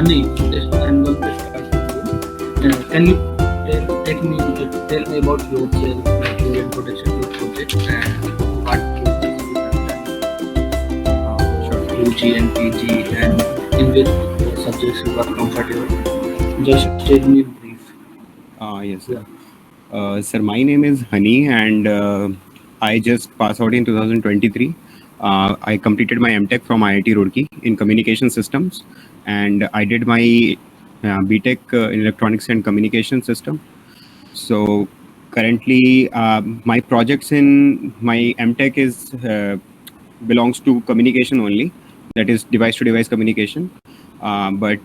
Honey, I'm going to start with you. Can you tell me about yourself, like your introduction to your project, and what courses you have done, Sure. UG and PG, and in which subjects you are comfortable? Just tell me in brief. Yes, sir. Yeah. Sir, my name is Hani, and I just passed out in 2023. I completed my MTech from IIT Roorkee in communication systems, and I did my BTech in electronics and communication system. So currently, my projects in my MTech is belongs to communication only, that is device-to-device communication. But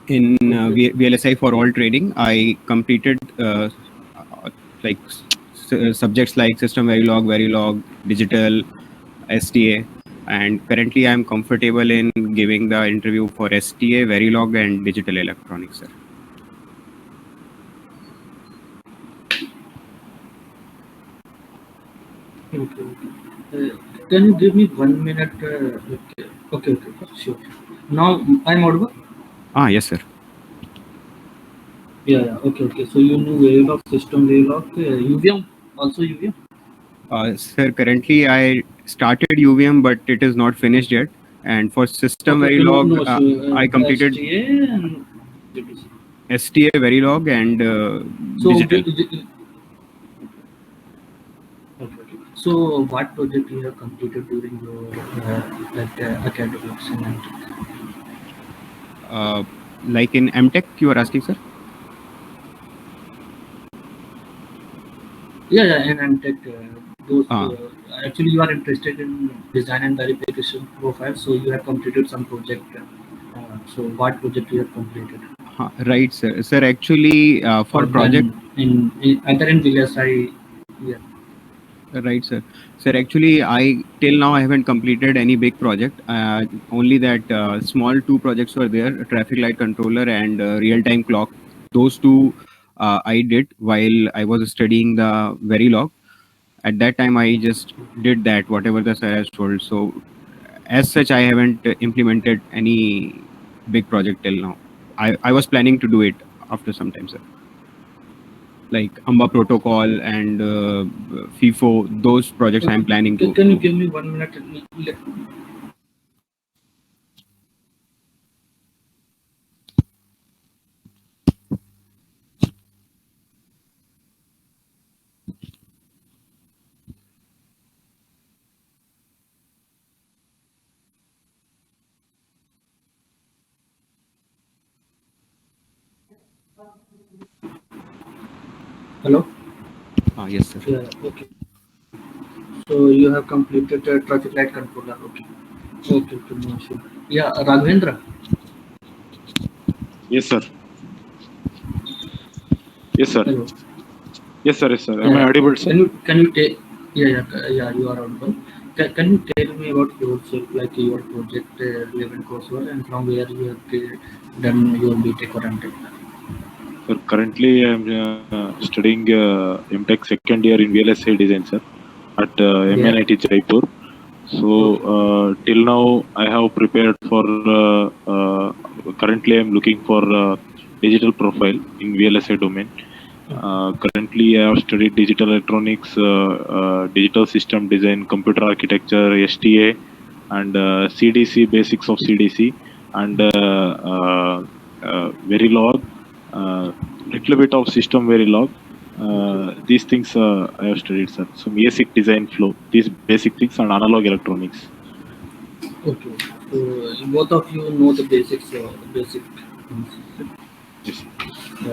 in VLSI for all trading, I completed like subjects like system Verilog, digital, STA, and currently I am comfortable in giving the interview for STA, Verilog, and digital electronics, sir. Okay. Can you give me 1 minute? Okay. Sure. Now I'm audible. Yes, sir. Yeah. Okay. So you know Verilog, system Verilog, UVM, also UVM. Sir, currently I started UVM, but it is not finished yet. And for system Okay. Verilog, No. So I completed STA and DTC. STA, Verilog, and So digital. okay. So what project you have completed during your academics and Like in MTech, you are asking, sir? Yeah, and tech. Those Uh, actually you are interested in design and verification profile, so you have completed some project. So what project you have completed? right, sir. Sir, actually, for Or project, then in either in VLSI, yeah. right, sir. Sir, actually, I till now I haven't completed any big project. Only that small two projects were there: traffic light controller and real-time clock. Those two I did while I was studying the Verilog. At that time, I just did that whatever the sir has told. So, as such, I haven't implemented any big project till now. I was planning to do it after some time, sir. Like AMBA protocol and FIFO, those projects I'm planning to Can you do. give me 1 minute? Hello. Yes, sir. Yeah. Okay. So you have completed traffic light controller. Okay. No issue. Yeah, Raghavendra. Yes, sir. Yes, sir. Hello. Yes, sir. Yes, sir. Am I audible, sir? Can you take? Yeah. You are audible. Can you tell me about yourself, like your project, relevant coursework, and from where you have done your BTech or MTech? Sir, currently I am studying MTech second year in VLSI design, sir, at MNIT Jaipur. So till now I have prepared for. Currently, I am looking for digital profile in VLSI domain. Currently, I have studied digital electronics, digital system design, computer architecture, STA, and CDC, basics of CDC, and Verilog, little bit of system Verilog. These things I have studied, sir. So basic design flow, these basic things, and analog electronics. Okay. So both of you know the basics, basic things. Yes.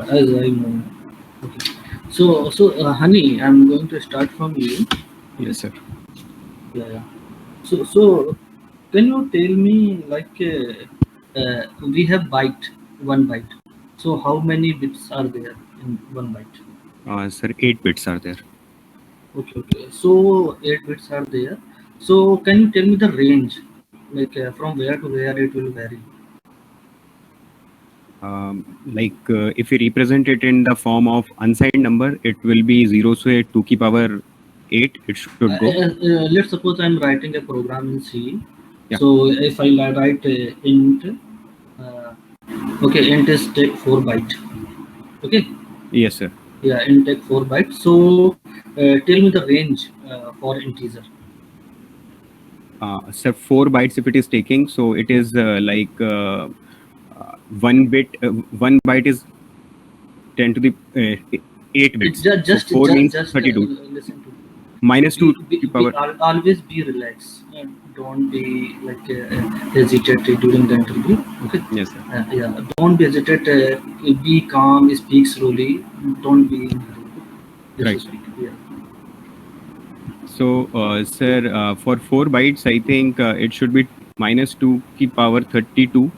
As I know. Okay. So Honey, I'm going to start from you. Yes, sir. Yeah. So can you tell me, like, we have one byte. So how many bits are there in one byte? Sir, 8 bits are there. Okay. So 8 bits are there. So can you tell me the range, like from where to where it will vary? If we represent it in the form of unsigned number, it will be 0 to 2 की power 8. It should go. Let's suppose I'm writing a program in C. Yeah. So if I write int Okay, int is take 4 byte. Okay. Yes, sir. Yeah, int take 4 bytes. So tell me the range for integer. So 4 bytes if it is taking, so it is like 1 bit. 1 byte is 10 to the 8 bits. So 4 means Just 32. listen to me. Minus 2 to the power. Always be relaxed. Don't be like hesitate during the interview. Okay. Yes, sir. Yeah. Don't be hesitate. Be calm. Speak slowly. Don't be in hurry. Just Right. speak. Yeah. So, sir, for 4 bytes, I think it should be minus 2 to the power 32,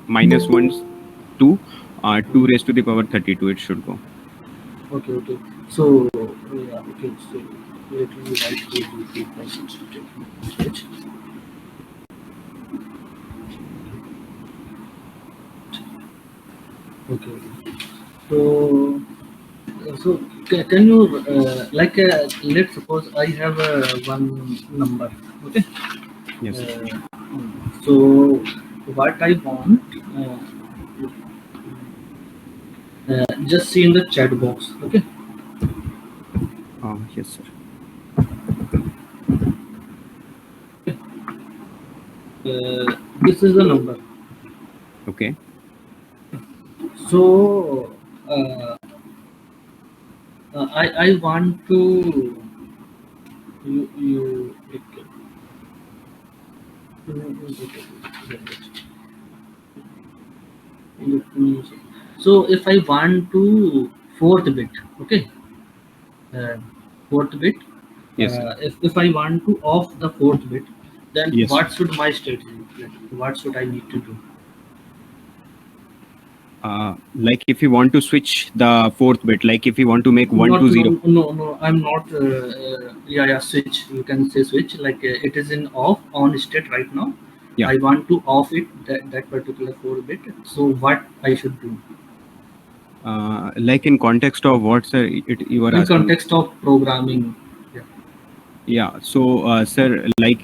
minus 1, 2, 2 raised to the power 32, it should go. Okay. Okay. So yeah. Okay. So let me write the first. Okay. So can you like let's suppose I have one number. Okay. Yes, sir. So what I want, just see in the chat box. Okay. Yes, sir. This is the number. Okay. So I want to you so if I want to fourth bit, okay, uh, fourth bit. Yes, sir. If I want to off the fourth bit, then Yes. what should my strategy? Like, what should I need to do? Like if you want to switch the fourth bit, like if you want to make 1 Not, to 0. no. I'm not. Yeah. Switch. You can say switch. Like it is in off on state right now. Yeah. I want to off it that particular fourth bit. So what I should do? Like in context of what, sir, you were In asking? context of programming. Yeah. Yeah. So, sir, like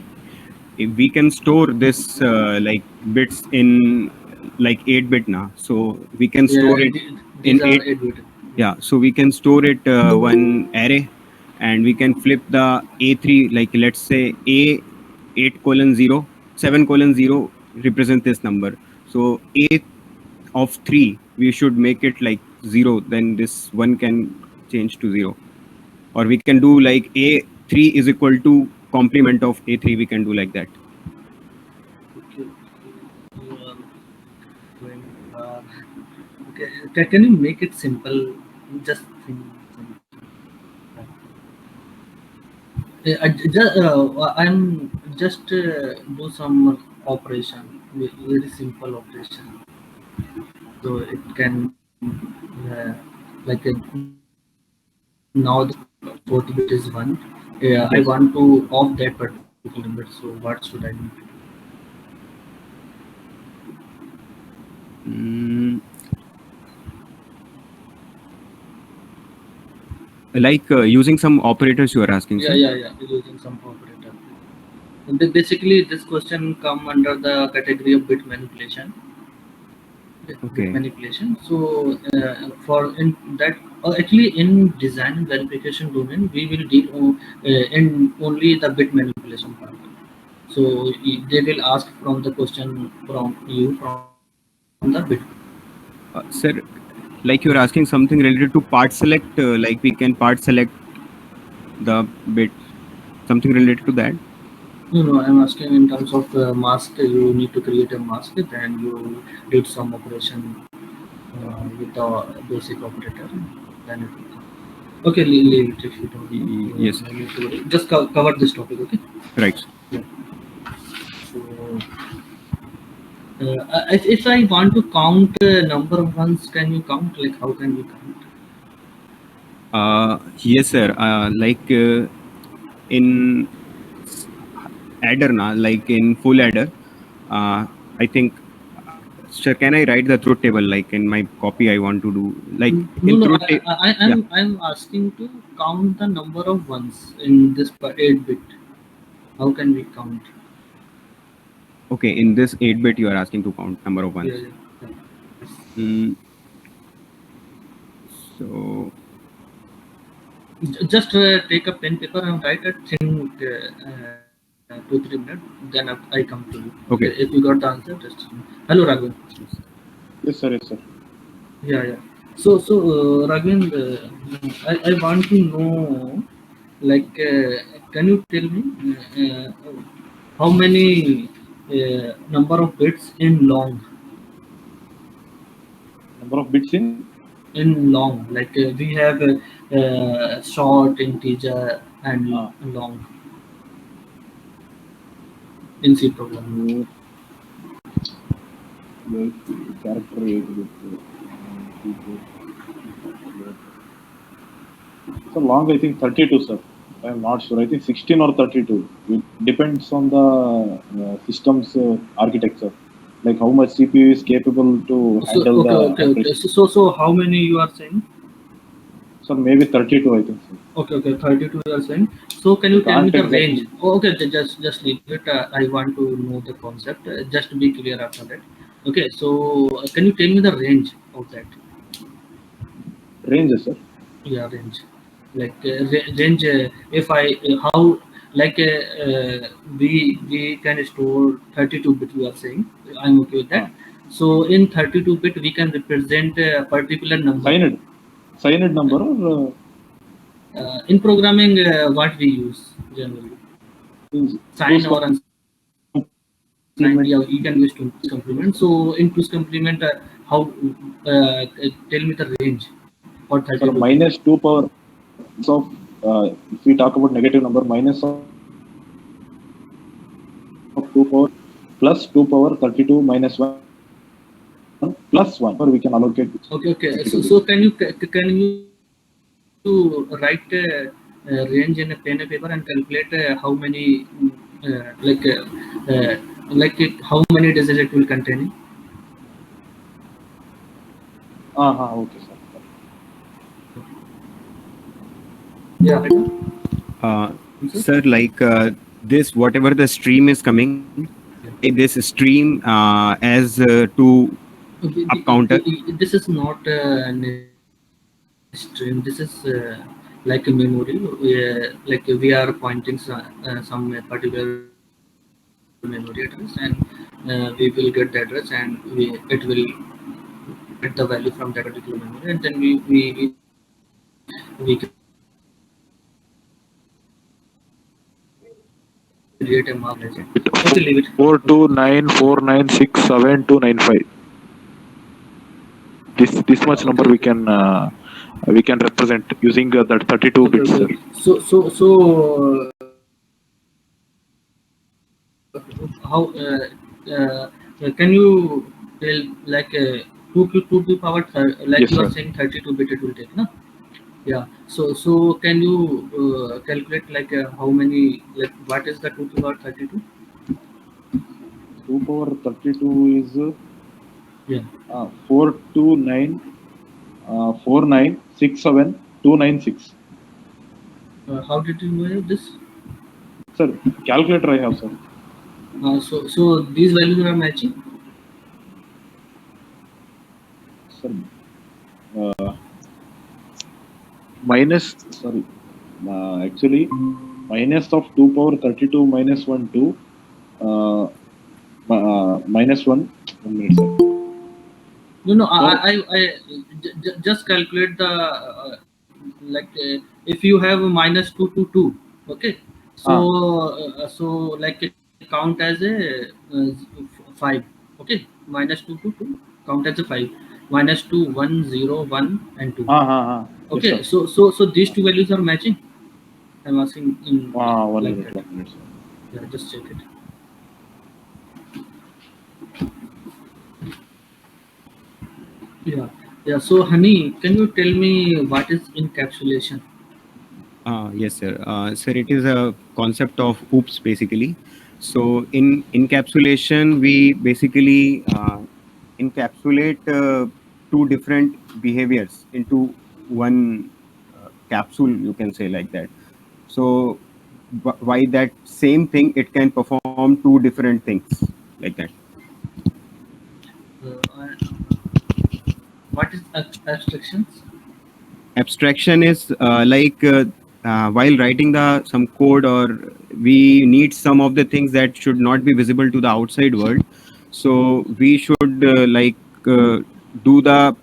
if we can store this like bits in like 8-bit now, so we can store it These in are 8. 8 bit. Yeah, so we can store it one array, and we can flip the A3, like let's say A8 colon 0, 7 colon 0 represent this number. So A of 3, we should make it like 0, then this 1 can change to 0. Or we can do like A3 is equal to complement of A3, we can do like that. Okay. You are going, okay. Can you make it simple? Just think. I'm just do some operation, very simple operation. So it can like now the fourth bit is 1. I want to off that particular bit. So what should I need to do? Like using some operators you are asking, sir? Yeah. Using some operator. And basically, this question come under the category of bit manipulation. Okay. Bit manipulation. So for in that, actually in design verification domain, we will deal in only the bit manipulation part. So they will ask from the question from you from the bit. Sir, like you're asking something related to part select, like we can part select the bit, something related to that? No, I'm asking in terms of mask. You need to create a mask, then you did some operation with the basic operator. Then it will come. Okay, leave it if you don't know. Yes. No need to worry. Just cover this topic, okay? Right. Yeah. So, if I want to count number of ones, can you count? Like how can we count? Yes, sir. Like in adder na, like in full adder, I think, sir, can I write the truth table like in my copy? I want to do like in No. truth table. I'm asking to count the number of ones in this 8-bit. How can we count? Okay, in this 8-bit, you are asking to count number of ones. Yeah. Mm, so Just take a pen paper and write it. Think 2-3 minutes. Then I come to you. Okay. If you got the answer, just hello Raghavan. Yes, sir. Yes, sir. Yeah. So Raghavan, I want to know, like, can you tell me how many number of bits in long? Number of bits in In long, like we have short, integer, and uh, long in C program. yes, yes, character 8 bits. Features, yes. So long, I think 32, sir. I'm not sure. I think 16 or 32. It depends on the system's architecture, like how much CPU is capable to So handle the okay. operation. So how many you are saying? So maybe 32, I think so. Okay, 32 you are saying. So can I you tell me can't the range? exactly. Oh, okay, just leave it. I want to know the concept. Just to be clear after that. Okay, so can you tell me the range of that? Range, sir. Yeah, range. Like range. If I how like we can store 32 bit. You are saying I'm okay with Uh, that. So in 32 bit we can represent a particular number. Cyanide number or In programming, what we use generally, two's sign or unsigned. Yeah, complement. you can use two's complement. So in two's complement, how tell me the range for Sir, 32 bit. minus 2 power of, if we talk about negative number, minus of 2 power plus 2 power 32 minus 1 plus 1, or we can allocate Okay. 32 So bits. can you write range in a pen and paper and calculate how many how many digits it will contain? Okay, sir. Yeah. uh, Answer? sir, like this, whatever the stream is coming, take this stream as to up counter. This is not an stream. This is like a memory. Like we are pointing some particular memory address, and we will get the address, and it will get the value from that particular memory, and then we create a mark as it. Okay, leave it. 42949679295. This much number we can represent using that 32 Okay. bits, sir. So how can you tell like 2 to power like Yes, you are sir. saying 32 bit it will take, no? Yeah. So can you calculate like how many, like what is the 2 to power 32? 2 power 32 is Yeah. 429 4967296. How did you know this? Sir, calculator I have, sir. So these values are matching. Sir, minus, sorry, actually, minus of 2 power 32 minus 1, 2, minus 1 minute, sir. No. For Just calculate the like if you have minus 2 to 2, okay. So ah, like it count as a 5, okay. Minus 2 to 2 count as a 5. Minus 2, 1, 0, 1, and 2. yes, Okay. sir. So these two values are matching. I'm asking in 1 like minute, that. 1 minute, sir. Yeah, just check it. Yeah. So honey, can you tell me what is encapsulation? Yes, sir. Sir, it is a concept of OOPS basically. So in encapsulation, we basically encapsulate two different behaviors into one capsule, you can say like that. So why that same thing, it can perform two different things like that. Uh, What is abstractions? Abstraction is while writing the some code, or we need some of the things that should not be visible to the outside world. So we should do the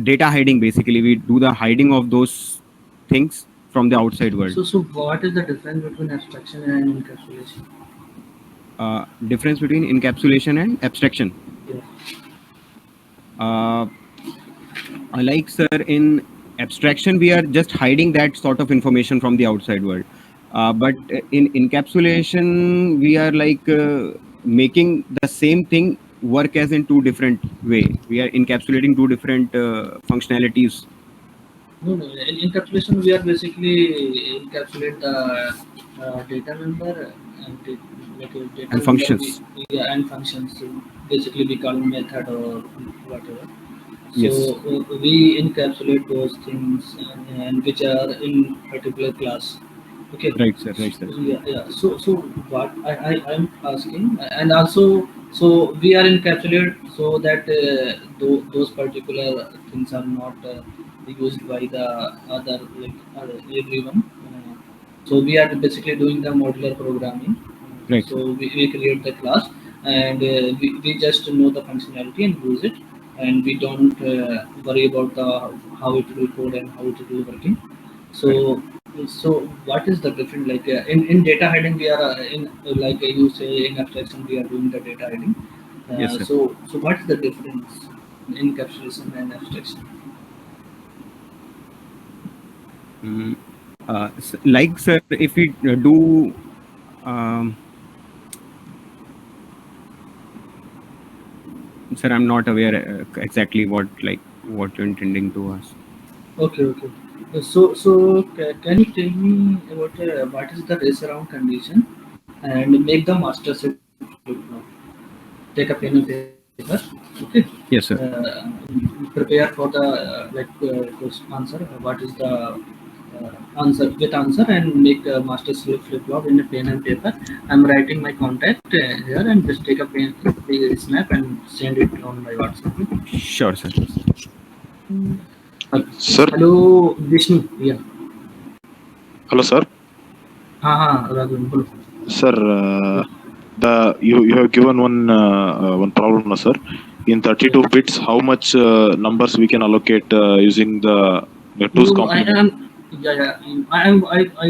data hiding. Basically, we do the hiding of those things from the outside world. So what is the difference between abstraction and encapsulation? Difference between encapsulation and abstraction. Yeah. Like, sir, in abstraction, we are just hiding that sort of information from the outside world. But in encapsulation, we are making the same thing work as in two different way. We are encapsulating two different functionalities. No. In encapsulation, we are basically encapsulate the data member and data And member functions. and functions. So basically, we call method or whatever. Yes. So we encapsulate those things and which are in particular class. Okay. Right, sir. Right, sir. Yeah. So what I'm asking, and also so we are encapsulate so that those particular things are not used by the other everyone. So we are basically doing the modular programming. Right. So we create the class and we just know the functionality and use it, and we don't worry about the how it will code and how it will working. So so what is the difference? Like in data hiding, we are in like you say in abstraction we are doing the data hiding. Yes, sir. So what is the difference in encapsulation and abstraction? Like, sir, if we do sir, I'm not aware exactly what you're intending to ask. Okay. So can you tell me about what is the race around condition and make the master set flip now? Take a pen and paper. Okay. Yes, sir. Prepare for the answer. What is the answer with answer and make a master slip flip flop in a pen and paper. I'm writing my contact here and just take a pen, snap and send it on my WhatsApp. Sure, sir. Sir. Hello, Vishnu. Yeah. Hello, sir. Raghavan, bolo. Sir, you have given one problem, sir. In 32 bits, how much numbers we can allocate using the two's complement? I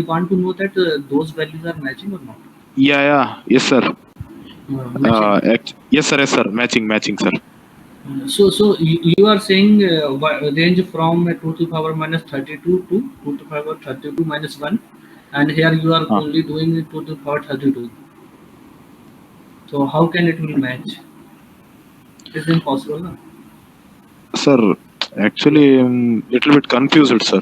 want to know that those values are matching or not. Yeah. Yes, sir. Yes, sir. Matching, sir. So you are saying range from 2 to the power minus 32 to 2 to the power 32 minus 1, and here you are only doing 2 to the power 32. So how can it will match? It is impossible, no? Sir, actually, little bit confused, sir.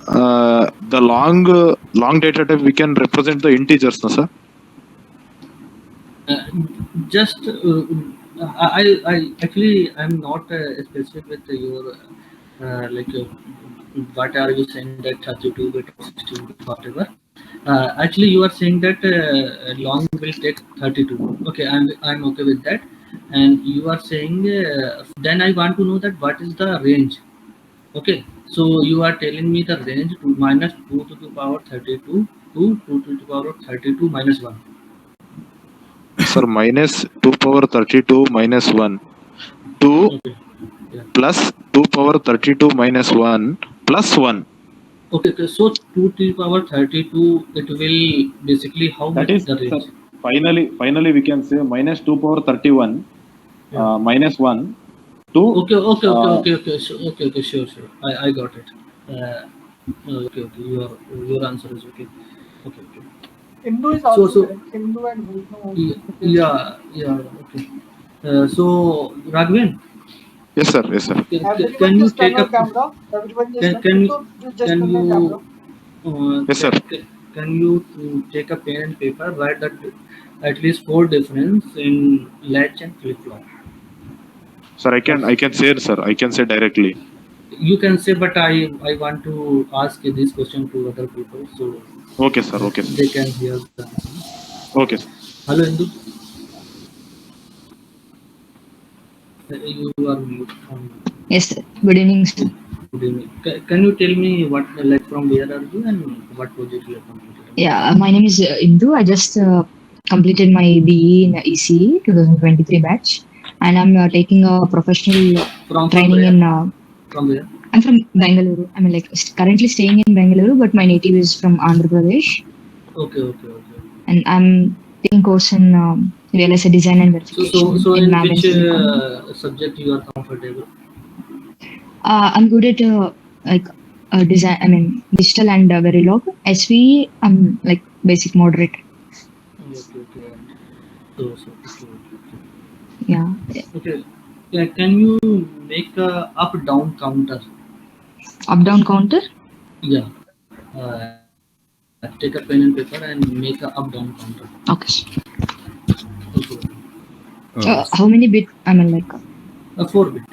The long data type we can represent the integers, no, sir? Just I actually I'm not specific with your what are you saying that 32 bit or 16 bit whatever. Actually you are saying that long will take 32. Okay, I'm okay with that. And you are saying then I want to know that what is the range. Okay, so you are telling me the range to minus 2 to the power 32 to 2 to the power 32 minus 1. Sir, minus 2 power 32 minus 1 2 plus 2 power 32 minus 1 plus 1. Okay, so 2 to the power 32, it will basically how much is the range? Sir, finally we can say minus 2 power 31 minus 1 to... Okay, sure. I got it. Okay, your answer is okay. Okay. Hindu is also correct. Hindu and Vaishnav also. Yeah, okay. So Raghavan. Yes, sir. Can you take a camera? Everyone just can you yes, sir. Can you take a pen and paper, write that at least 4 difference in latch and flip flop? Sir, I can say it, sir. I can say directly. You can say, but I want to ask this question to other people, so okay, sir. They can hear. Okay, sir. Hello, Hindu. You are mute from. Yes, sir. Good evening, sir. Good evening. Can you tell me what, like, from where are you and what project you have completed? Yeah, my name is Indu. I just completed my BE in ECE 2023 batch, and I'm taking a professional From training where? in. From where? I'm from Bangalore. I mean, like currently staying in Bangalore, but my native is from Andhra Pradesh, Okay, okay, okay. and I'm taking course in VLSI design and verification So in in MAM and which Silicon. subject you are comfortable? I'm good at like design. I mean, digital and Verilog. SV, I'm like basic moderate. Okay, okay. So okay, okay. Yeah. Okay. Yeah, can you make a up down counter? Up down counter. Yeah. Take a pen and paper and make a up down counter. Okay. Okay. How many bit? I mean, like A 4-bit.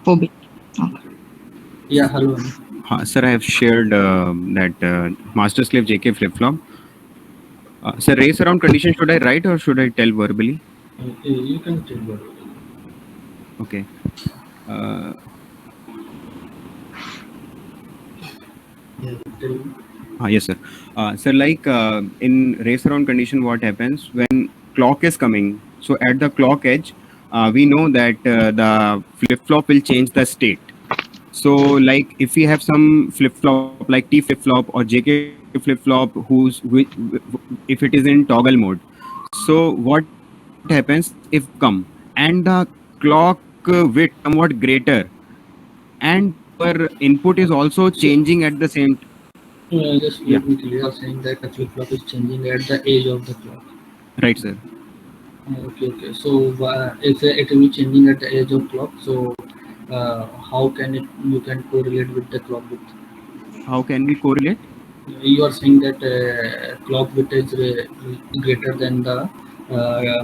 4 bit. Okay. Yeah, hello. Sir, I have shared that master slave JK flip flop. Sir, race around condition, should I write or should I tell verbally? You can tell what. Okay. Uh, Yeah, tell me. yes, sir. Sir, like in race around condition, what happens when clock is coming? So at the clock edge, we know that the flip flop will change the state. So, like if we have some flip flop like T flip flop or JK flip flop, if it is in toggle mode, so what happens if come and the clock width somewhat greater, and our input is also So, changing at the same. just Yeah, let me clear. You are saying that the flip flop is changing at the edge of the clock. right, sir. Okay, okay. So, if it will be changing at the edge of clock, so how can it you can correlate with the clock width? How can we correlate? You are saying that clock width is greater than the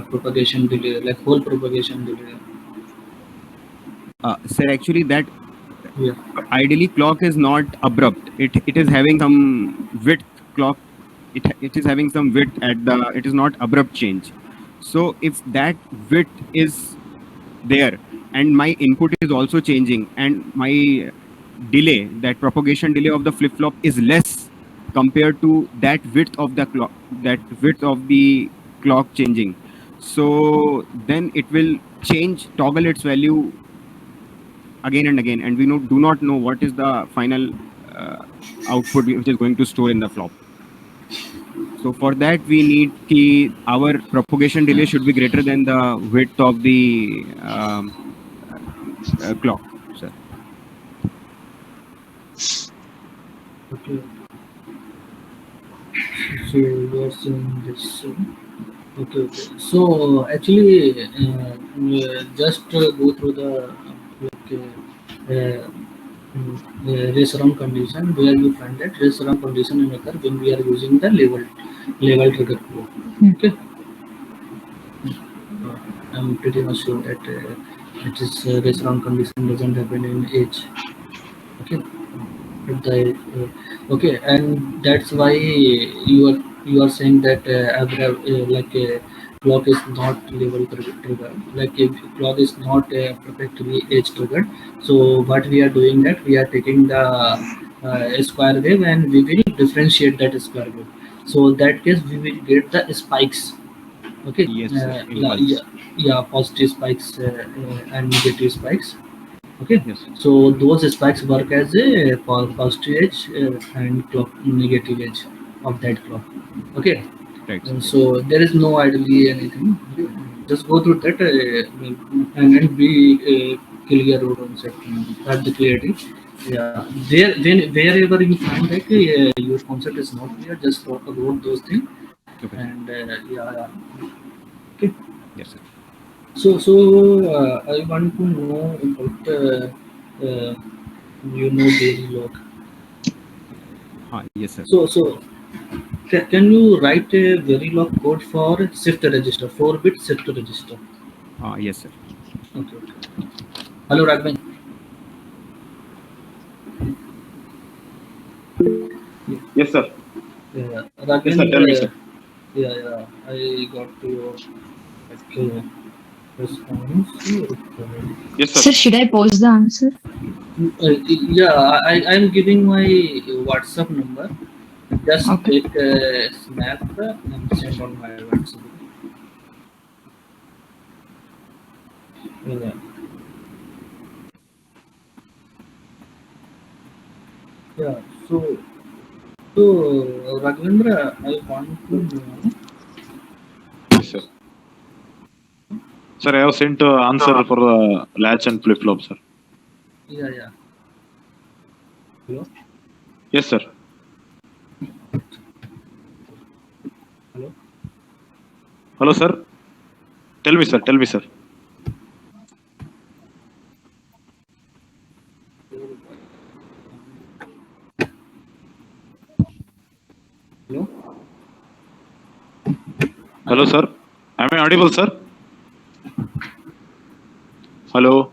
propagation delay, like whole propagation delay. Sir, actually, that Yeah. ideally clock is not abrupt. It is having some width clock. It is having some width at the. It is not abrupt change. So if that width is there and my input is also changing and my delay, that propagation delay of the flip flop is less compared to that width of the clock, that width of the clock changing, so then it will change, toggle its value again and again, and we do not know what is the final output which is going to store in the flop. So for that we need our propagation delay should be greater than the width of the clock, sir. Okay. So you are saying this. Okay, okay. So actually, just go through the like race around condition where you find that race around condition in occur when we are using the level trigger flow. Okay, I'm pretty much sure that it is race around condition doesn't happen in age. Okay, at the okay, and that's why you are saying that like clock is not level trigger, like if clock is not perfectly age triggered. So what we are doing that we are taking the square wave and we will differentiate that square wave. So in that case we will get the spikes. Okay, Yes, sir. yeah, Impulse. yeah, positive spikes and negative spikes. Okay, Yes, so those spikes work as a positive edge and clock negative edge of that clock. Okay, right, sir. and so there is no ideally anything. Okay. Just go through that and be clear on something at the clarity. Yeah, there when wherever you find that your concept is not clear, just talk about those things. Okay, sir. And yeah, okay. Yes, sir. So I want to know about uh, daily log. Yes, sir. Can you write a Verilog code for shift register, 4-bit shift register? Yes, sir. Okay, okay. Hello, Raghavan. Yes, sir. Yeah, Yes, sir. Tell me, Raghavan, sir. yeah, yeah, I got to your. Okay. Response. Yes, sir. Sir, should I post the answer? Yeah, I'm giving my WhatsApp number. Just Okay. take a snap and send on my WhatsApp. Yeah. Yeah. So Raghavendra, I want to know. Yes, sir. Sir, I have sent answer for latch and flip flop, sir. Yeah, yeah. Hello, Yes, sir. hello. Hello, sir. Tell me, sir. Tell me, sir. Hello, Hello, hello. sir. Am I audible, sir? Hello.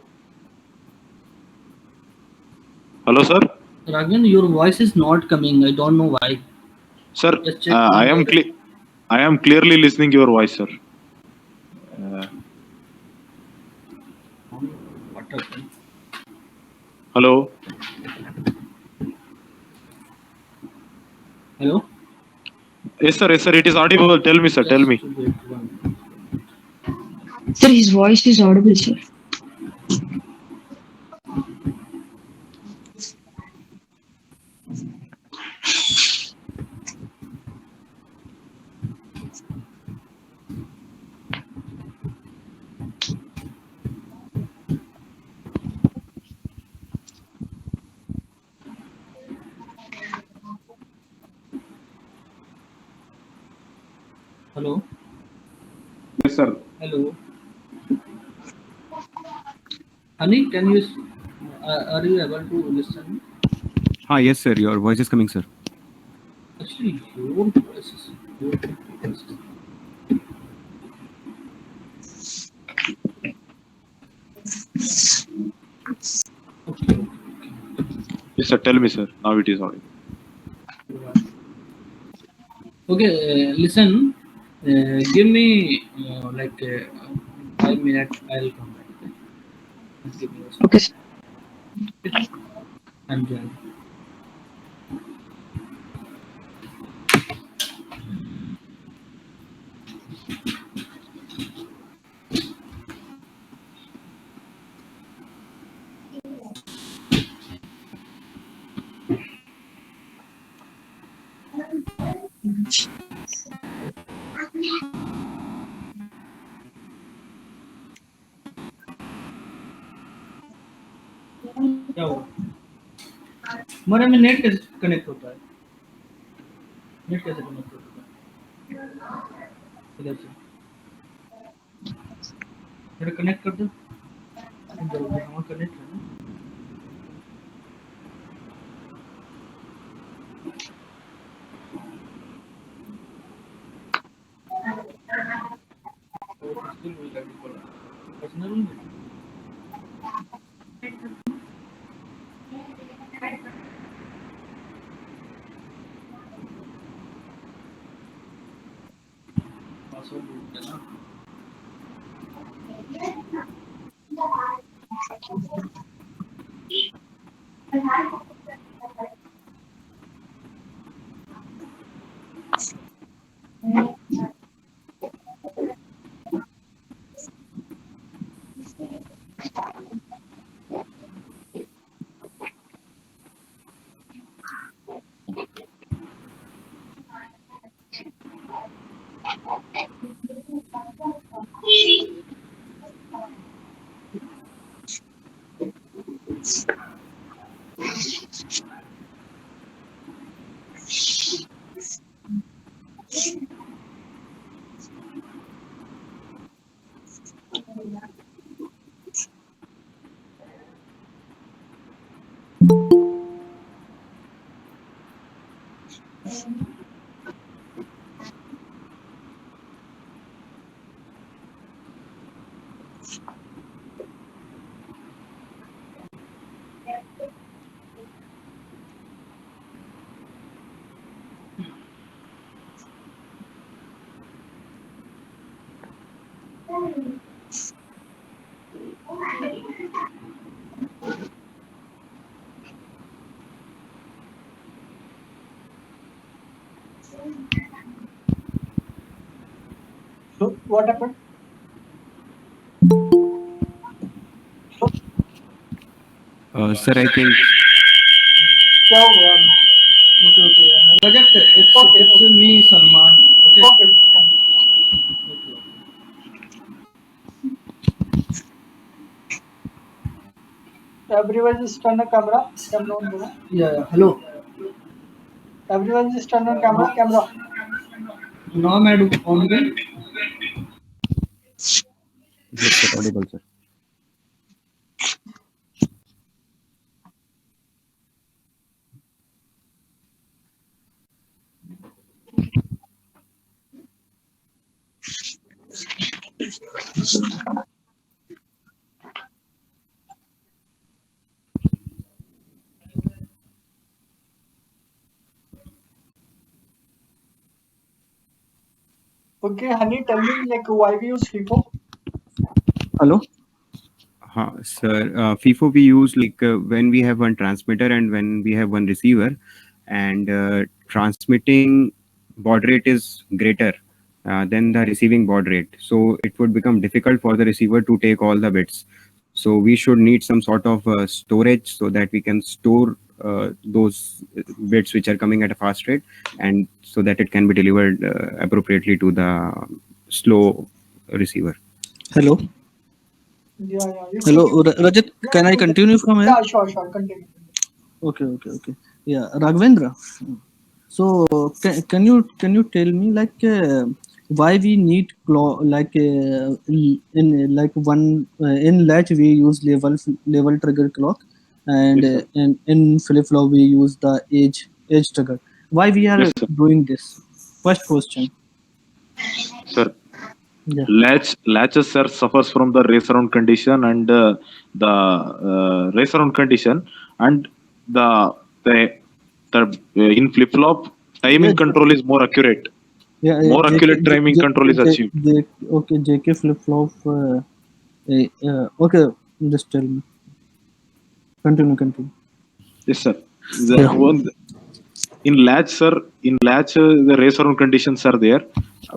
Hello, sir. Raghavendra, your voice is not coming. I don't know why. Sir, Just check on your. I am clearly listening your voice, sir. Uh, What happened? hello. Hello. Yes, sir. Yes, sir. It is audible. Tell me, sir. Tell Just me. wait one. Sir, his voice is audible, sir. Hello. Yes, sir. Hello. Honey, can you? Are you able to listen? Yes, sir. Your voice is coming, sir. Actually, your voice is. Your voice is. Okay. Yes, sir. Tell me, sir. Now it is audible. Okay. Listen. Give me like 5 minutes. I'll come back. Just give me a Okay, second. sir. Okay? I'm joining. क्या हुआ हमारे में net कैसे connect होता है net कैसे connect होता है इधर से मेरा कनेक्ट कर दो हाँ कनेक्ट है ना और still will get call personal password है ना What happened? Sir, I think क्या हुआ? Okay. Rajat, it's me, Salman. Okay. Okay. Everyone just turn the camera. Camera on करो. Yeah. Hello. Everyone just turn on camera. Camera. Now I'm audible. yes, sir, audible, sir. Okay, honey, tell me like why we use FIFO? Hello. Sir, FIFO we use like when we have one transmitter and when we have one receiver, and transmitting baud rate is greater than the receiving baud rate. So it would become difficult for the receiver to take all the bits. So we should need some sort of storage so that we can store those bits which are coming at a fast rate, and so that it can be delivered appropriately to the slow receiver. Hello. Yeah. You Hello, continue. Rajat. Can I continue from here? Yeah, sure. Continue. Okay. Yeah, Raghavendra. So can you tell me like why we need like in like one in latch we use level trigger clock, and Yes, sir. in flip flop we use the edge trigger. Why we are Yes, sir. doing this? First question. Sir, Yeah. latches sir suffers from the race around condition and the race around condition, and the in flip flop timing Yeah, control is more accurate. yeah, More accurate timing control is achieved. Okay, JK flip flop. Okay, just tell me. Continue. Yes, sir. Yeah. In latch, sir, the race around conditions are there,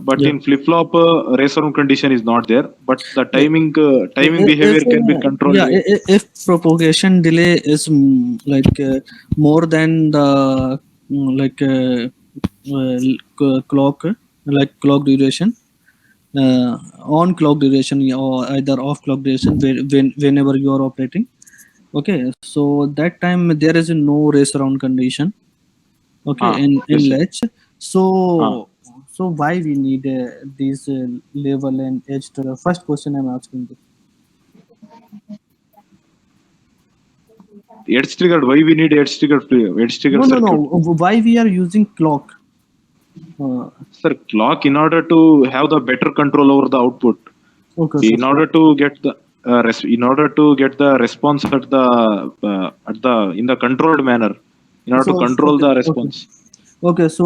but Yeah. in flip flop, race around condition is not there. But the timing behavior If, can be controlled. yeah, if propagation delay is like more than the like clock, like clock duration, on clock duration or either off clock duration, whenever you are operating. Okay, so that time there is no race around condition. Okay, in Yes, sir. latch. So why we need these level and edge trigger? First question I'm asking you. Edge triggered. Why we need edge triggered circuit? No. Why we are using clock? Sir, clock in order to have the better control over the output. Okay. In order to get the response at the in the controlled manner, in order to control the response. Okay. So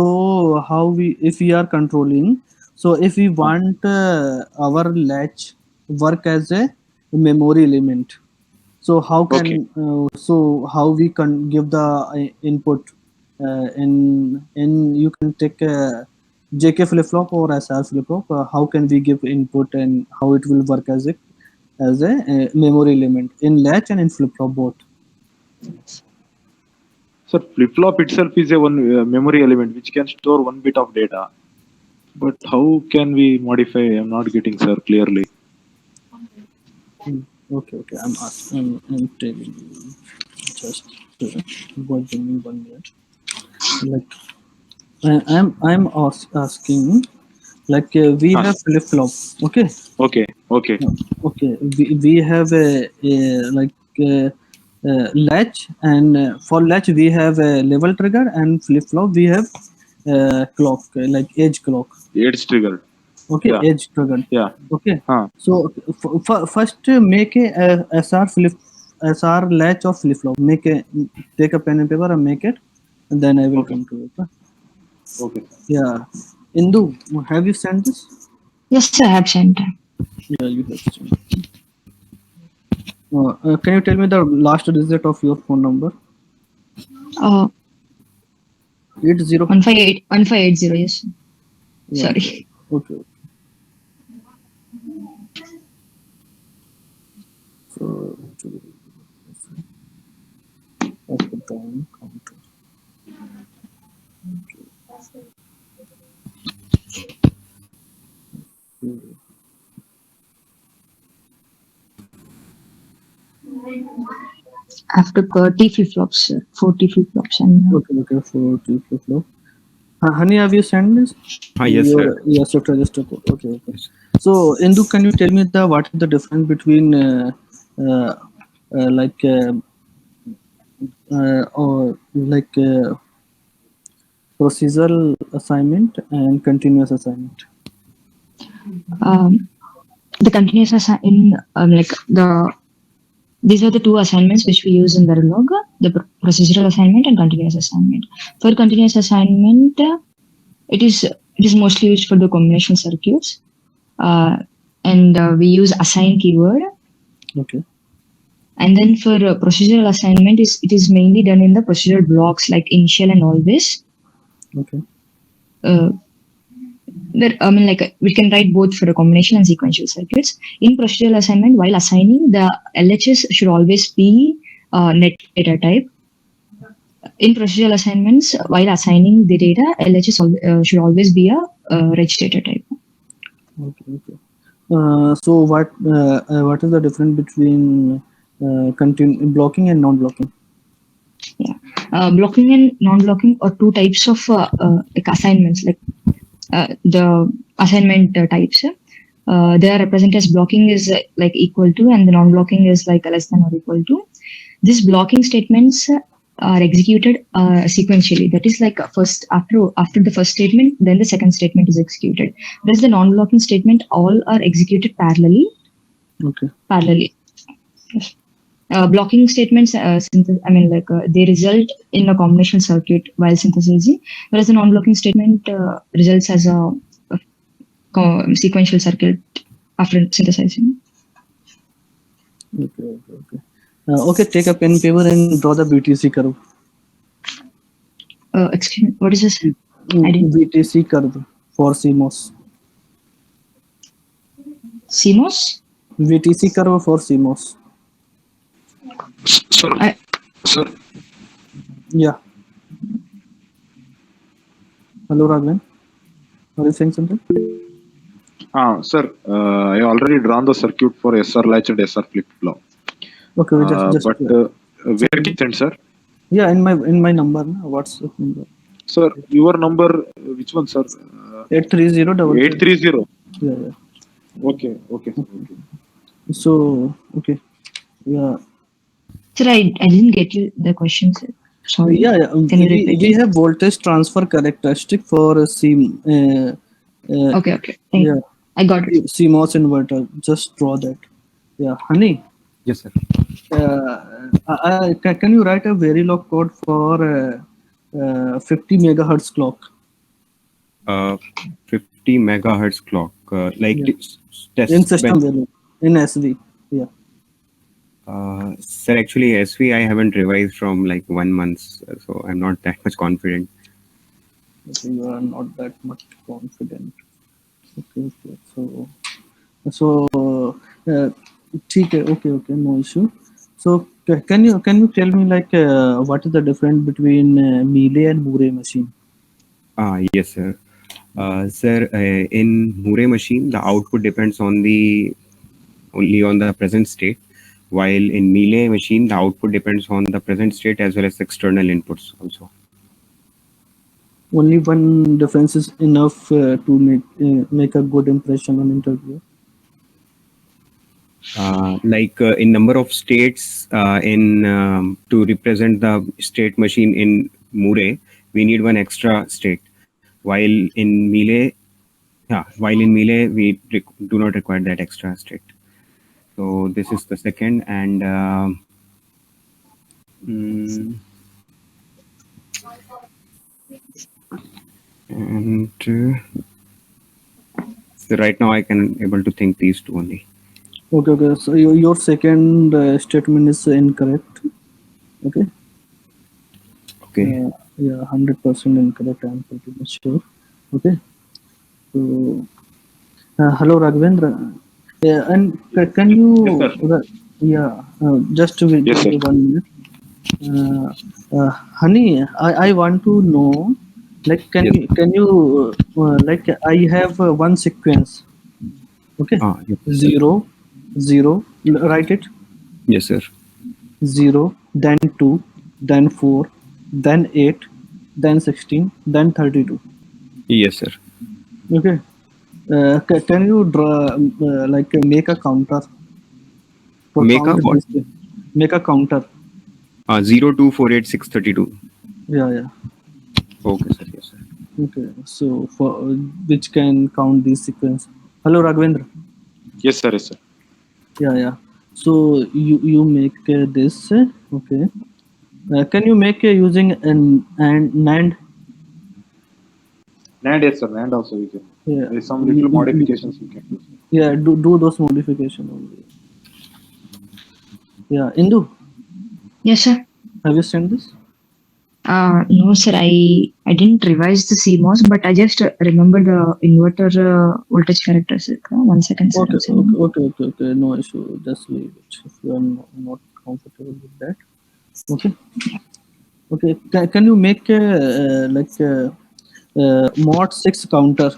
how if we are controlling? So if we want our latch work as a memory element, so how can how we can give the input in you can take a JK flip flop or SR flip flop. How can we give input and how it will work as a memory element in latch and in flip flop both? So flip flop itself is a one memory element which can store 1 bit of data. But how can we modify? I'm not getting, sir, clearly. Okay. I'm telling you. Just what give me 1 minute. Like I'm asking like we have flip flop. Okay. Okay. Okay. We have a like latch, and for latch we have a level trigger, and flip flop we have clock like edge clock. Edge triggered. Okay, Yeah. edge triggered. Yeah. Okay. Huh. So first make a SR latch or flip flop. Take a pen and paper and make it, and then I will come to it. Okay. Yeah. Indu, have you sent this? Yes, I have sent. Yeah, you have sent. Can you tell me the last digit of your phone number? 1580. Yes. Yeah. Sorry. Okay. time counter. Okay. After 30 flip-flops, sir. 40 flip-flops. And Okay, for flip flop. Honey, have you sent this? Yes, sir. Your shift register code. Okay. Yes. So, Indu, can you tell me what is the difference between like or like procedural assignment and continuous assignment? the continuous like these are the two assignments which we use in Verilog, the procedural assignment and continuous assignment. For continuous assignment, it is mostly used for the combination circuits, and we use assign keyword. Okay. And then for procedural assignment, it is mainly done in the procedural blocks like initial and always. Okay. We can write both for a combination and sequential circuits. In procedural assignment, while assigning, the LHS should always be net data type. In procedural assignments, while assigning the data, LHS should always be a reg data type. Okay. So what is the difference between blocking and non-blocking? Yeah, blocking and non-blocking are two types of like assignments. Like the assignment types, they are represented as blocking is like equal to, and the non-blocking is like less than or equal to. These blocking statements are executed sequentially. That is like first after the first statement, then the second statement is executed. Whereas the non-blocking statement all are executed parallelly. Okay. Yes. Blocking statements, they result in a combination circuit while synthesizing, whereas the non-blocking statement results as a sequential circuit after synthesizing. Okay. Okay, take a pen and paper and draw the BTC curve. Excuse me, what is this? I didn't. BTC curve for CMOS. CMOS? VTC curve for CMOS. Sir. Yeah. Hello, Raghavan. Are you saying something? Sir, I already drawn the circuit for SR latch and SR flip flop. Okay, we just where can you send, sir? Yeah, in my number. WhatsApp number. Sir, your number, which one, sir? 830. 830. Yeah. Okay. So, okay. Yeah. Sir, I didn't get you the question, sir. Sorry. Yeah. Can you repeat? We have voltage transfer characteristic for Okay. Thank you. I got it. CMOS inverter. Just draw that. Yeah, Honey. Yes, sir. Can you write a Verilog code for 50 megahertz clock? 50 megahertz clock, test in system value in SV. Yeah. Sir, actually SV I haven't revised from like 1 month, so I'm not that much confident. Okay, you are not that much confident. Okay. So okay, no issue. So can you tell me like what is the difference between Mealy and Murray machine? Yes, sir. Sir, in Murray machine, the output depends only on the present state, while in Mealy machine, the output depends on the present state as well as external inputs also. Only one difference is enough to make a good impression on interview. In number of states to represent the state machine in Murray, we need one extra state. While in Mealy, we do not require that extra state. So this is the second, and so right now I can able to think these two only. Okay. So your second statement is incorrect. Okay. Yeah, 100% incorrect. I'm pretty much sure. Okay. So, hello, Raghavendra. Yeah, and can you? Yes, sir. Just to wait 1 minute. Honey, I want to know, like, Yes. can you like I have one sequence, okay, Yes, sir. zero, zero, write it, Yes, sir. 0, then 2, then 4, then 8, then 16, then 32. Yes, sir. Okay. Can you draw like make a counter for Make a count what? this thing? Make a counter. 0, 2, 4, 8, 6, 32. Yeah, yeah. Okay, sir. Yes, sir. Okay. So for which can count this sequence? Hello, Raghavendra. Yes, sir. Yes, sir. Yeah, yeah. So you make this. Okay. Can you make using an and NAND? NAND, yes, sir. NAND also we can. Yeah. There is some little modifications we can do. Yeah. Do those modification only. Yeah. Indu, Yes, sir. have you sent this? No, sir. I didn't revise the CMOS, but I just remember the inverter voltage characteristic. 1 second, sir. Okay, I'm sending. okay. No issue. Just leave it if you are not comfortable with that. Okay. Okay. Can you make like mod 6 counter?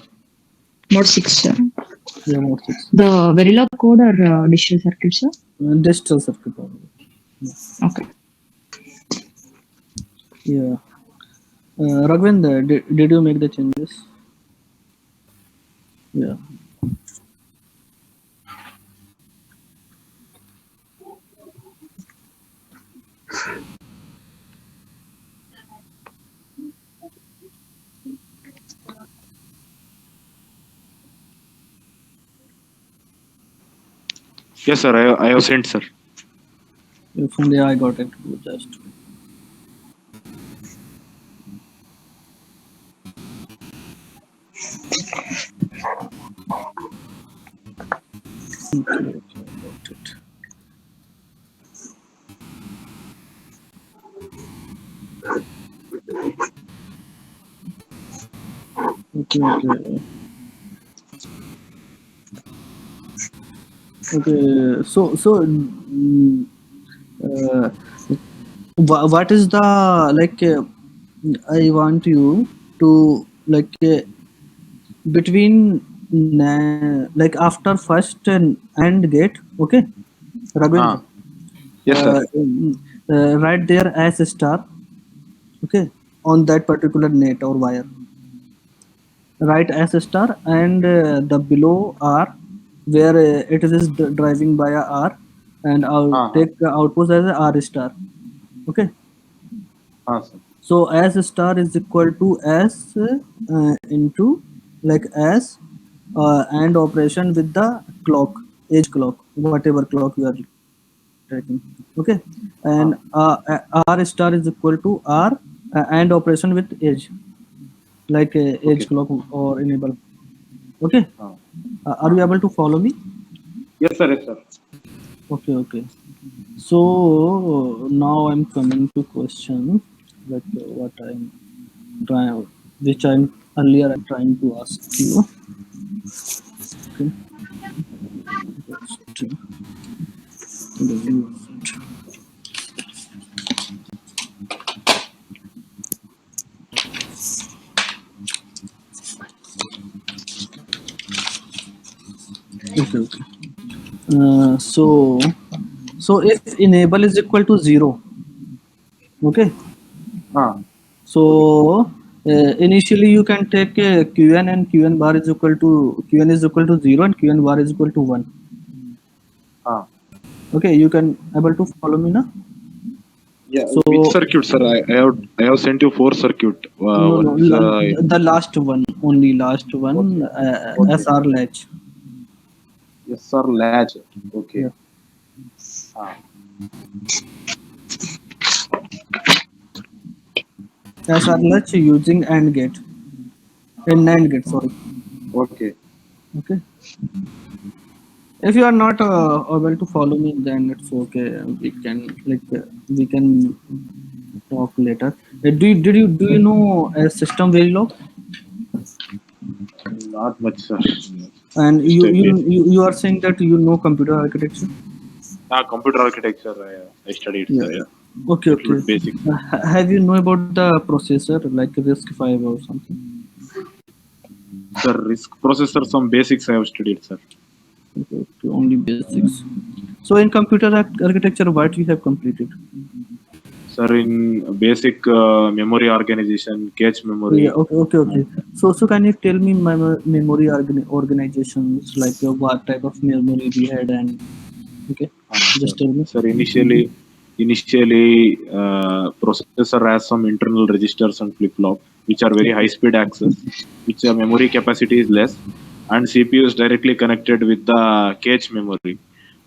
Mod 6, sir. Yeah, mod 6. The Verilog code or digital circuit, sir? Digital circuit only. Okay. Yeah. Raghavendra, did you make the changes? Yeah. Yes, sir. I have sent, sir. From there I got it. Just. Okay, got it. Okay. Okay. Uh, what is the like? I want you to like between like after first and gate. Okay, Raghavendra. Yes, sir. Right there as a star. Okay, on that particular net or wire. Right as a star and the below R where it is driving by a R and I'll take the output as a R star. Okay. Sir. So as star is equal to S into like S and operation with the clock, age clock, whatever clock you are taking. Okay. And R star is equal to R and operation with age, like age clock or enable. Okay. Are you able to follow me? Yes, sir. Yes, sir. Okay. So now I'm coming to question like what I'm trying, which I'm earlier I'm trying to ask you. Okay. Okay. So if enable is equal to 0, okay. So initially you can take Qn and Qn bar is equal to Qn is equal to 0 and Qn bar is equal to 1. Okay, you can able to follow me now. Yeah. So which circuit, sir? I have sent you 4 circuit. no, One is, the last one, only last one, Okay. SR latch. yes, sir. Latch. Okay. Yeah. SR latch using AND gate and NAND gate. Sorry. Okay. Okay. If you are not able to follow me, then it's okay. We can talk later. Do you know a system Verilog? Not much, sir. And you are saying that you know computer architecture. Computer architecture. I studied. Yeah. Sir, yeah. Okay, little okay. bit basic. Have you know about the processor like RISC-V or something? The RISC processor, some basics I have studied, sir. Okay, okay, only basics. So in computer architecture, what you have completed? Sir, in basic memory organization, cache Yeah, memory. okay, okay, okay. So can you tell me memory organizations like what type of memory we had and okay, Sir, just tell me. sir, initially, processor has some internal registers and flip-flop, which are very high-speed access, which memory capacity is less, and CPU is directly connected with the cache memory.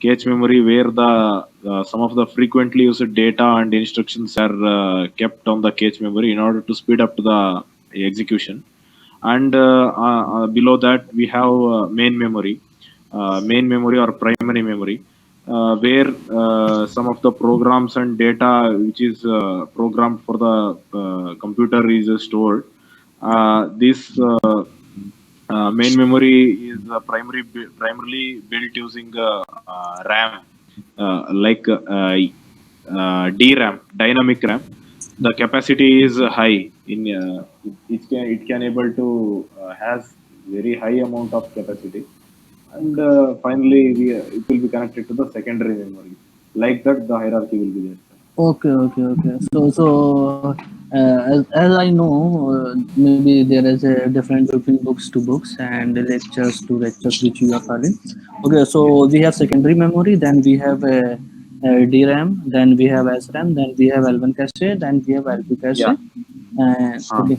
Cache memory, where the some of the frequently used data and instructions are kept on the cache memory in order to speed up the execution. And below that, we have main memory or primary memory, where some of the programs and data which is programmed for the computer is stored. This main memory is primarily built using RAM, DRAM, dynamic RAM. The capacity is high. It can able to has very high amount of capacity, and finally it will be connected to the secondary memory. Like that, the hierarchy will be there. Okay, okay, okay. As I know, maybe there is a difference between books to books and lectures to lectures which you are following. Okay, so we have secondary memory, then we have DRAM, then we have SRAM, then we have L1 cache, then we have L2 cache, Yeah. okay,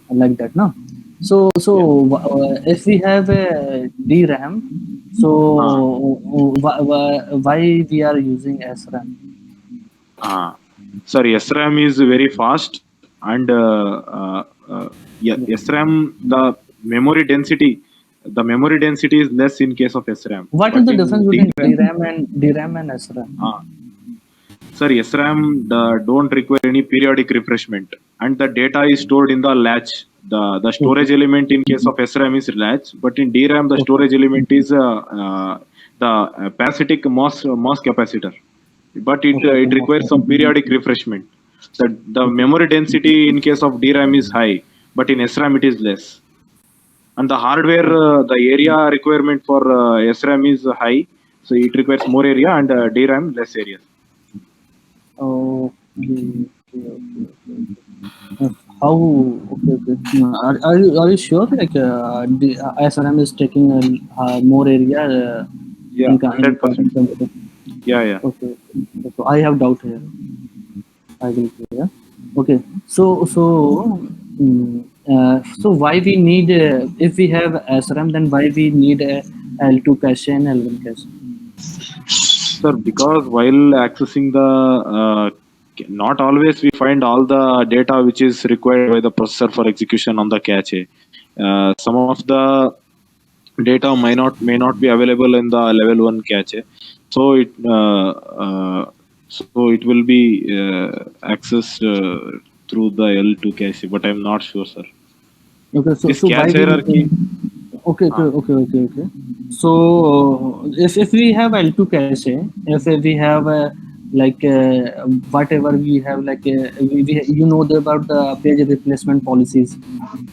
like that, no? If we have a DRAM, so why we are using SRAM? Sorry, SRAM is very fast, and yeah, SRAM, the memory density is less in case of SRAM. What is But the in difference between DRAM, DRAM and SRAM? sorry, SRAM don't require any periodic refreshment, and the data is stored in the latch. The storage element in case of SRAM is latch, but in DRAM the storage element is the parasitic MOS capacitor. But it requires some periodic refreshment. The memory density in case of DRAM is high, but in SRAM it is less. And the hardware, the area requirement for SRAM is high, so it requires more area, and DRAM less area. Okay, how? Okay, okay. Are you sure? Like the SRM is taking more area? Yeah, 100%. Yeah, yeah. Okay. So I have doubt here. I will clear. Okay. So why we need if we have SRAM, then why we need L2 cache and L1 cache? Sir, because while accessing the not always we find all the data which is required by the processor for execution on the cache. Some of the data may not be available in the level 1 cache, so it will be accessed through the L2 cache, but I'm not sure, sir. Okay, This so why cache we hierarchy. okay. So if we have L2 cache, if we have like whatever we have like you know about the page replacement policies,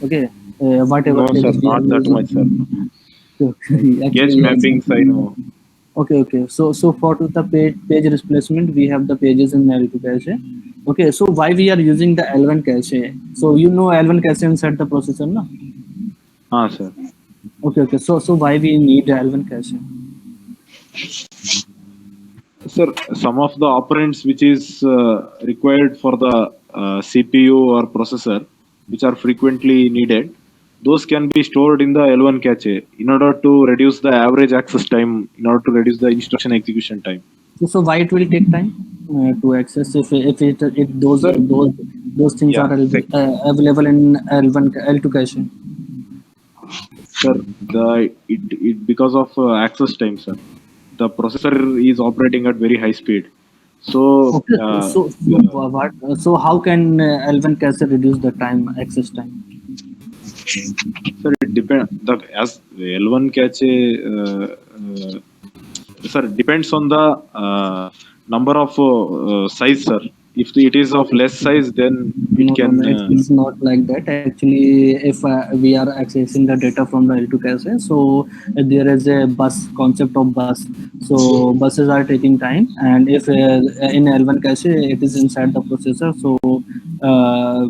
okay, whatever No, sir, pages we are not that much, sir. using. Cache Actually, yes. mappings, I know. Okay. So for the page replacement, we have the pages in L2 cache. Okay, so why we are using the L1 cache? So you know L1 cache inside the processor, no? Sir. Okay. So why we need L1 cache? Sir, some of the operands which is required for the CPU or processor, which are frequently needed, those can be stored in the L1 cache in order to reduce the average access time, in order to reduce the instruction execution time. So why it will take time to access if Sir, those things yeah, are available in L1 L2 cache? Sir, it because of access time, sir. The processor is operating at very high speed. So, Okay, so how can L1 cache reduce the access time? sir, it depends. As L1 cache, sir, depends on the number of size, sir. If it is of less size, then it No, can. no, it's not like that. Actually, if we are accessing the data from the L2 cache, so there is a bus concept of bus. So buses are taking time, and if in L1 cache it is inside the processor, so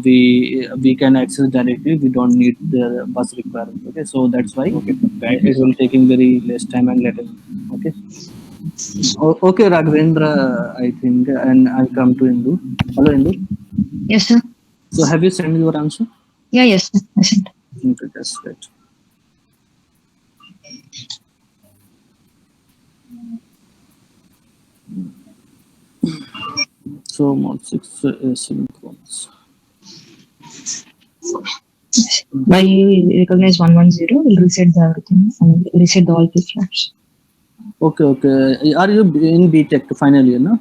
we can access directly. We don't need the bus requirement. Okay, so that's why Okay, thank you, it sir. will taking very less time and later. Okay. Okay, Raghavendra, I think, and I'll come to Indu. Hello, Indu. Yes, sir. So have you sent your answer? Yeah, yes, sir. I sent. Okay, that's great. So mod 6 asynchronous. By recognize 110, we'll reset the everything and reset the all flip-flops. Okay, okay. Are you in BTech final year, no?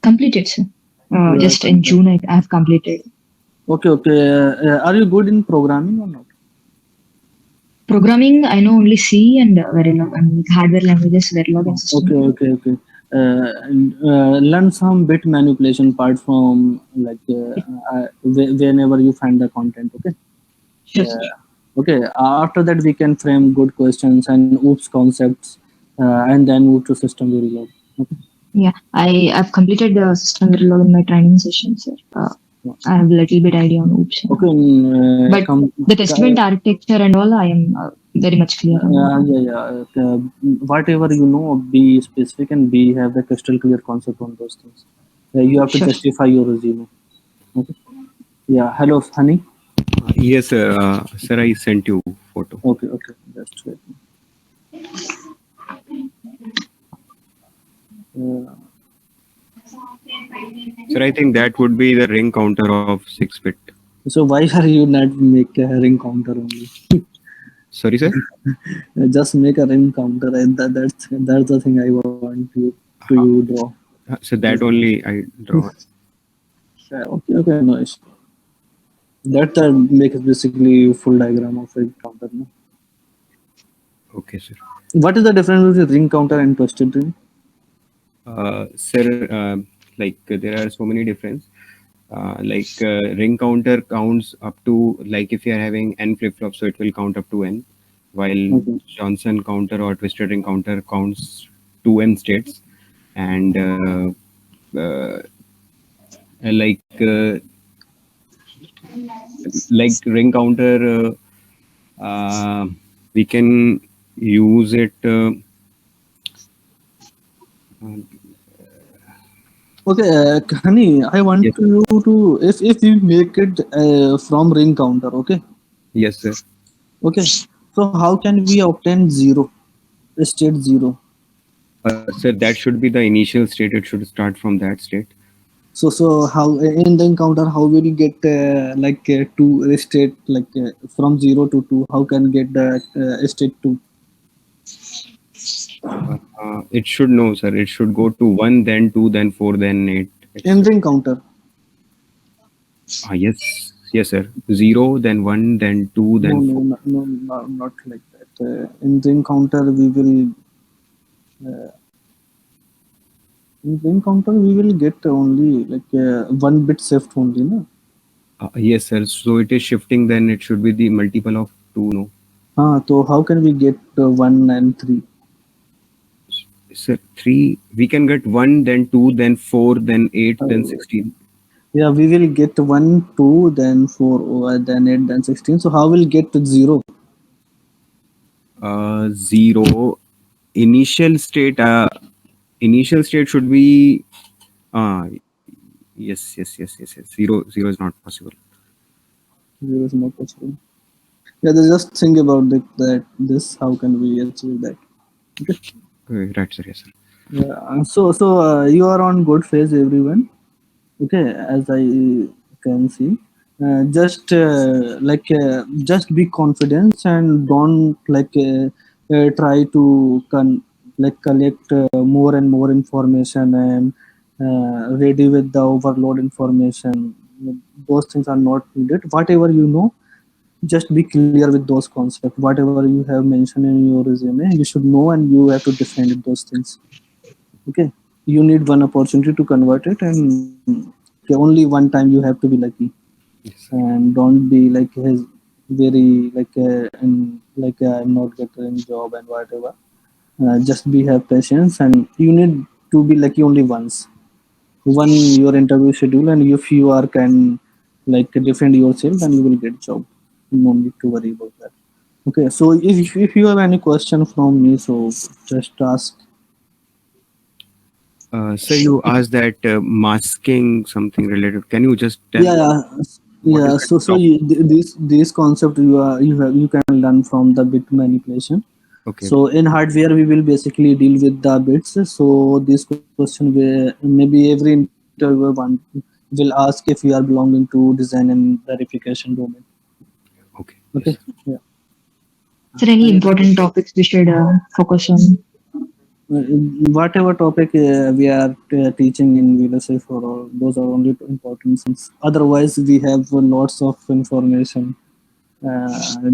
Completed, sir. Yeah, Just in June, I have completed. Okay, okay. Are you good in programming or not? Programming, I know only C and Verilog, and with hardware languages, Verilog and system. Okay, okay, okay. Learn some bit manipulation part from like whenever you find the content. Okay. Sure, sir. Okay. After that, we can frame good questions and OOPS concepts, and then move to system Verilog. Okay. Yeah, I've completed the system Verilog in my training session, sir. I have a little bit idea on OOPS. Okay. But the testament architecture and all, I am very much clear on. Yeah. Whatever you know, be specific and be have a crystal clear concept on those things. You have to Sure. justify your resume. Okay. Yeah. Hello, honey. Yes, sir, I sent you photo. Okay. That's great. Sir, I think that would be the ring counter of 6-bit. So why are you not make a ring counter only? Sorry, sir? Just make a ring counter. And that's the thing I want you to you draw. So that only I draw. Okay, no issue. That makes basically full diagram of ring counter. No? Okay, sir. What is the difference between ring counter and twisted ring? Sir, like there are so many difference. Ring counter counts up to, like if you are having n flip-flops, so it will count up to n, while Okay. Johnson counter or twisted ring counter counts 2n states, and like ring counter, we can use it. Okay, honey, I want Yes. you to if you make it from ring counter, okay? Yes, sir. Okay. So how can we obtain zero, state zero? Sir, that should be the initial state. It should start from that state. So how in ring counter how will you get two state from 0 to 2? How can get the state 2? It should know, sir. It should go to 1, then 2, then 4, then 8. In ring counter. Yes, sir. 0, then 1, then 2, then 4. No, not like that. In ring counter we will. In ring counter we will get only one bit shift only, no? Yes, sir. So it is shifting, then it should be the multiple of 2, no? So how can we get 1 and 3? Sir, 3, we can get 1, then 2, then 4, then 8, then 16. Yeah, we will get 1, 2, then 4, then 8, then 16. So how will get to 0? 0. Initial state should be yes. 0 is not possible. 0 is not possible. Yeah, just think about this. How can we achieve that? Okay. Right, sir. Yes, sir. Yeah. So you are on good phase, everyone. Okay, as I can see. Just be confident and don't try to collect more and more information and ready with the overload information. Those things are not needed. Whatever you know, just be clear with those concepts. Whatever you have mentioned in your resume, you should know and you have to defend those things. Okay. you need one opportunity to convert it, and only one time you have to be lucky, and don't be like his very like and like I'm not getting job and whatever. Just be have patience, and you need to be lucky only once. One your interview schedule, and if you are can like defend yourself, then you will get job. No need to worry about that. Okay, so if you have any question from me, so just ask. So you asked that masking something related. Can you just tell Yeah, yeah, what is yeah. that So block? this concept you can learn from the bit manipulation. Okay. So in hardware, we will basically deal with the bits. So this question will maybe every interviewer will ask if we are belonging to design and verification domain. Okay. Okay. Yes. Yeah. Is there any Any other important question? topics we should focus on? Whatever topic we are teaching in VLSI for all, those are only important things. Otherwise, we have lots of information.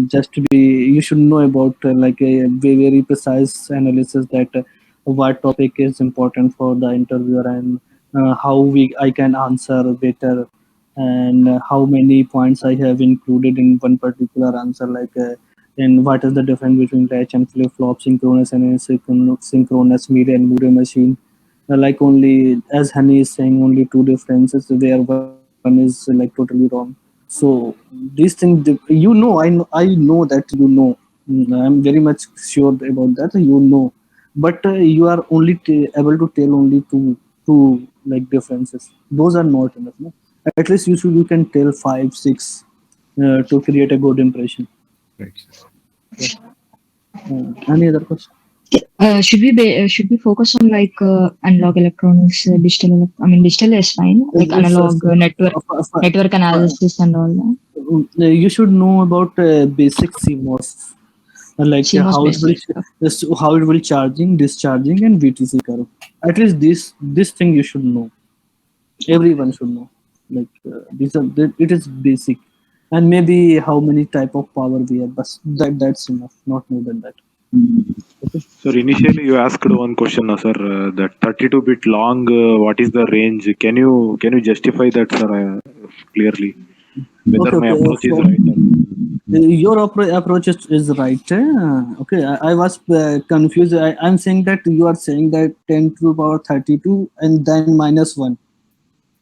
Just to be, you should know about like a very precise analysis that what topic is important for the interviewer, and how I can answer better, and how many points I have included in one particular answer, like and what is the difference between latch and flip flop, synchronous and asynchronous, mid and mood machine. Like only as Hani is saying, only two differences where one is like totally wrong. So these things, I know that you know. I'm very much sure about that. You know, but you are only able to tell only two like differences. Those are not enough. No? At least you can tell five, six to create a good impression. Right. Yeah. Any other question? Should we focus on like analog electronics, digital is fine, like analog network analysis and all that. You should know about basic CMOS, like CMOS basic. how it will charging, discharging, and VTC curve. At least this thing you should know. Everyone should know. Like it is basic, and maybe how many type of power we have. But that's enough. Not more than that. Okay. Sir, initially you asked one question, sir. That 32-bit long. What is the range? Can you justify that, sir, clearly? Whether Okay. my Okay. approach is right? Your approach is right. Okay, I was confused. I'm saying that you are saying that 10 to the power 32 and then minus 1.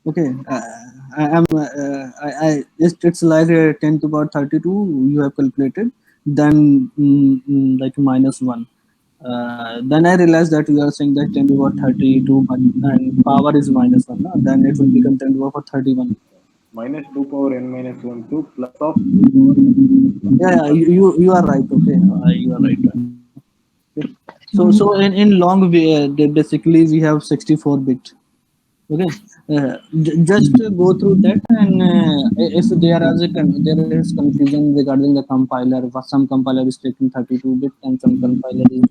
Okay, I am it's like 10 to the power 32 you have calculated, then like minus 1. Then I realized that you are saying that 10 to the power 32 and power is minus 1. No? Then it will become 10 to the power 31. Minus 2 power n minus 1 to plus of Yeah, you are right. Okay, you are right. Okay. So in long way, basically we have 64 bit. Okay, just go through that, and if there is confusion regarding the compiler, some compiler is taking 32 bit and some compiler is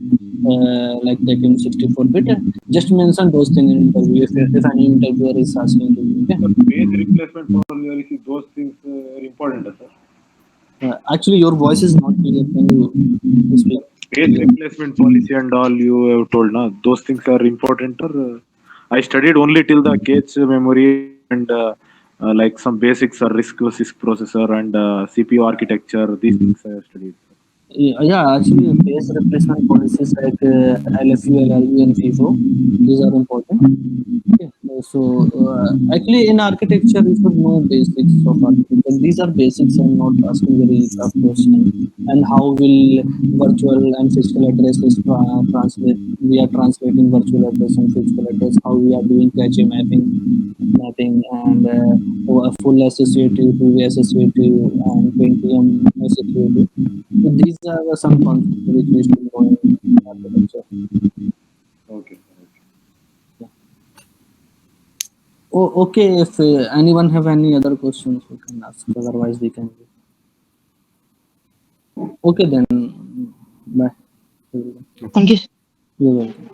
like taking 64 bit. Just mention those things in interview if any interviewer is asking to you. Okay. base replacement for VLSI, those things are important, sir. Actually, your voice is not clear. Can you speak Base clearly? replacement policy and all you have told, na, those things are important. Or I studied only till the cache memory and like some basics are RISC processor and CPU architecture. These things I have studied. Yeah, actually, base replacement policies like LFU, LLU, and FIFO, these are important. Okay. So, actually, in architecture, you should know basics of architecture. These are basics. I'm not asking very tough question. And how will virtual and physical addresses translate? We are translating virtual address and physical address. How we are doing cache mapping, and a full associative to associative and Pentium associative. So these are some concepts which we should know in architecture. Okay. Oh, okay. If anyone have any other questions, we can ask. Otherwise, we can. Okay, then. Bye. Thank you. You're welcome.